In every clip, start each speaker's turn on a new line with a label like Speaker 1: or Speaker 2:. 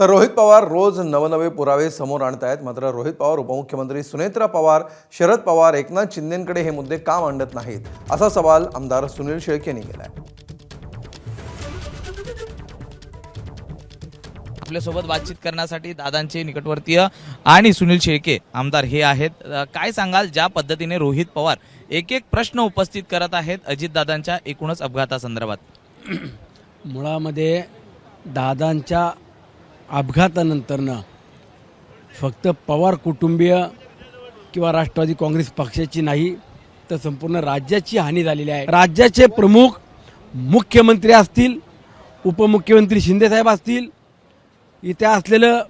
Speaker 1: तर रोहित पवार रोज नवनवे पुरावे समोर आणतायत। मात्र रोहित पवार उपमुख्यमंत्री सुनेत्रा पवार, शरद पवार, एकनाथ शिंदेंकडे हे मुद्दे का मांडत नाहीत, असा सवाल आमदार सुनील शेळके यांनी केलाय।
Speaker 2: आपल्यासोबत बातचीत करण्यासाठी दादांचे निकटवर्तीय आणि सुनील शेळके आमदार हे आहेत। काय सांगाल, ज्या पद्धतीने रोहित पवार एक एक प्रश्न उपस्थित करत आहेत अजितदादांच्या एकूणच अपघातासंदर्भात?
Speaker 3: मुळामध्ये दादांच्या अपघातानंतरनं फक्त पवार कुटुंबीय किंवा राष्ट्रवादी काँग्रेस पक्षाची नाही तर संपूर्ण राज्याची हानी झालेली आहे। राज्याचे प्रमुख मुख्यमंत्री असतील, उपमुख्यमंत्री शिंदेसाहेब असतील, इथे असलेलं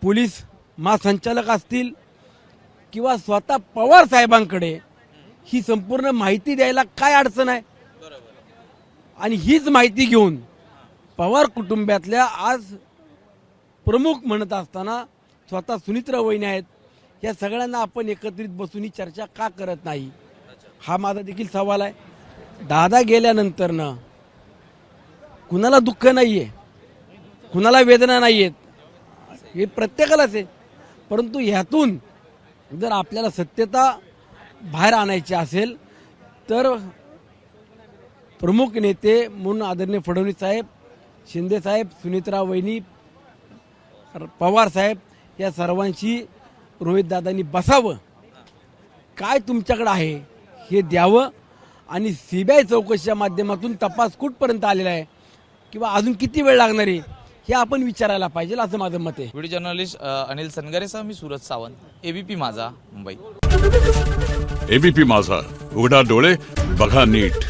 Speaker 3: पोलीस महासंचालक असतील किंवा स्वतः पवार साहेबांकडे ही संपूर्ण माहिती द्यायला काय अडचण आहे? आणि हीच माहिती घेऊन पवार कुटुंबातल्या आज प्रमुख म्हणत असताना स्वतः सुनेत्रा वहिनी आहेत, या सगळ्यांना आपण एकत्रित बसून ही चर्चा का करत नाही, हा माझा देखील सवाल आहे। दादा गेल्यानंतरनं कुणाला दुःख नाहीये, कुणाला वेदना नाही आहेत, हे प्रत्येकालाच आहे। परंतु ह्यातून जर आपल्याला सत्यता बाहेर आणायची असेल तर प्रमुख नेते म्हणून आदरणीय फडणवीस साहेब, शिंदे साहेब, सुनेत्रा वहिनी, पवार साहेब या सर्वांशी रोहितदादांनी बसावं, काय तुमच्याकडे आहे हे द्यावं आणि सीबीआय चौकशीच्या माध्यमातून तपास कुठपर्यंत आलेला आहे किंवा अजून किती वेळ लागणार आहे हे आपण विचारायला पाहिजे, असं माझं मत आहे।
Speaker 2: व्हिडिओ जर्नलिस्ट अनिल सनगरेसह मी सूरज सावंत, एबीपी माझा, मुंबई।
Speaker 4: एबीपी माझा, उघडा डोळे बघा नीट।